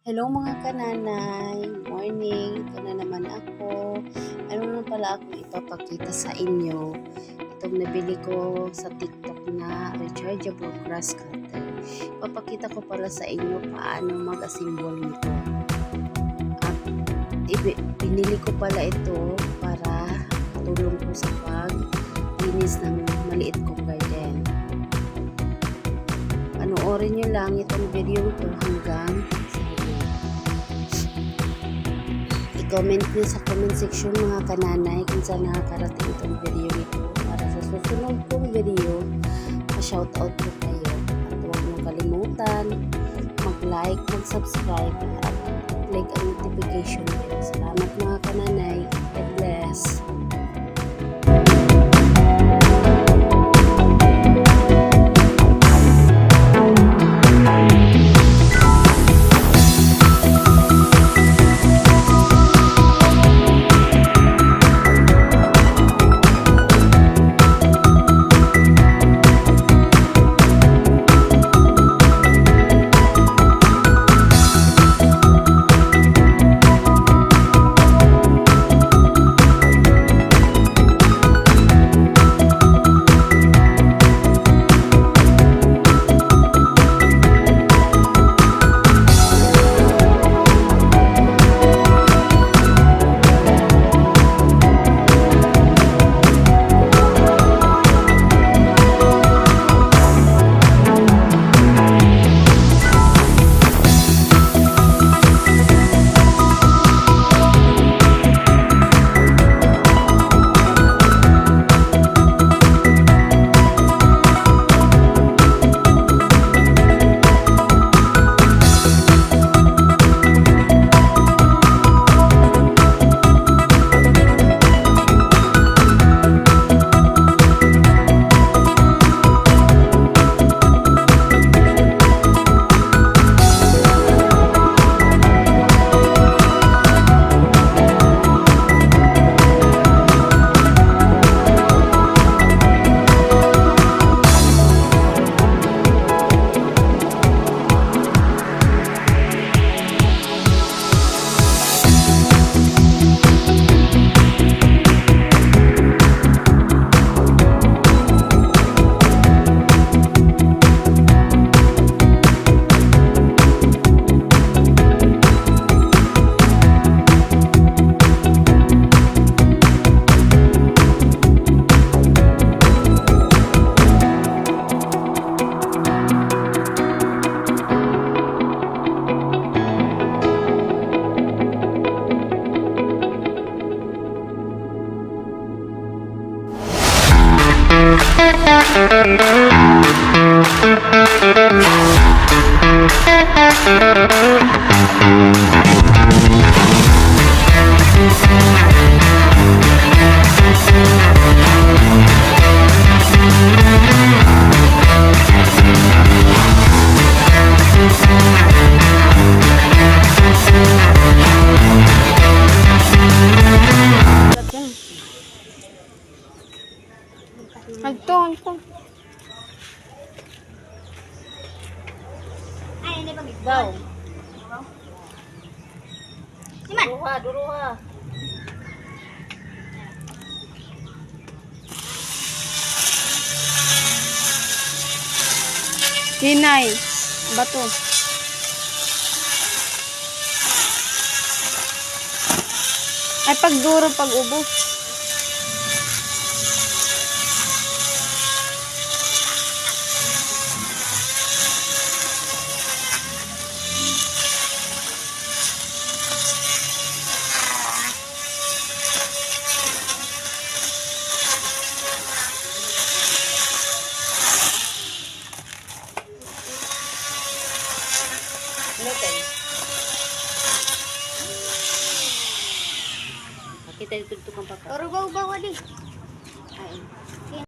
Hello mga kananay, morning, ito na naman ako. Ano na pala akong ipapakita sa inyo. Itong nabili ko sa TikTok na rechargeable grass cutter. Ipapakita ko pala sa inyo paano mag-assemble nito. At binili ko pala ito para tulong ko sa paglinis ng maliit kong garden. Panoorin nyo lang itong video ko hanggang i-comment nyo sa comment section mga kananay kung saan nakakarating itong video ito para sa susunod kong video ma-shoutout ko kayo. At huwag nyo kalimutan mag-like, mag-subscribe at click ang notification bell. Salamat mga kananay. God bless. Nagtuon ko. Ay, hindi ba Daw. Siman. Duruha. Hinay. Bato. Ay, pagduro, pag-ubo. Kita ditutukan pa ka. Pero bawa-bawa di. Ay.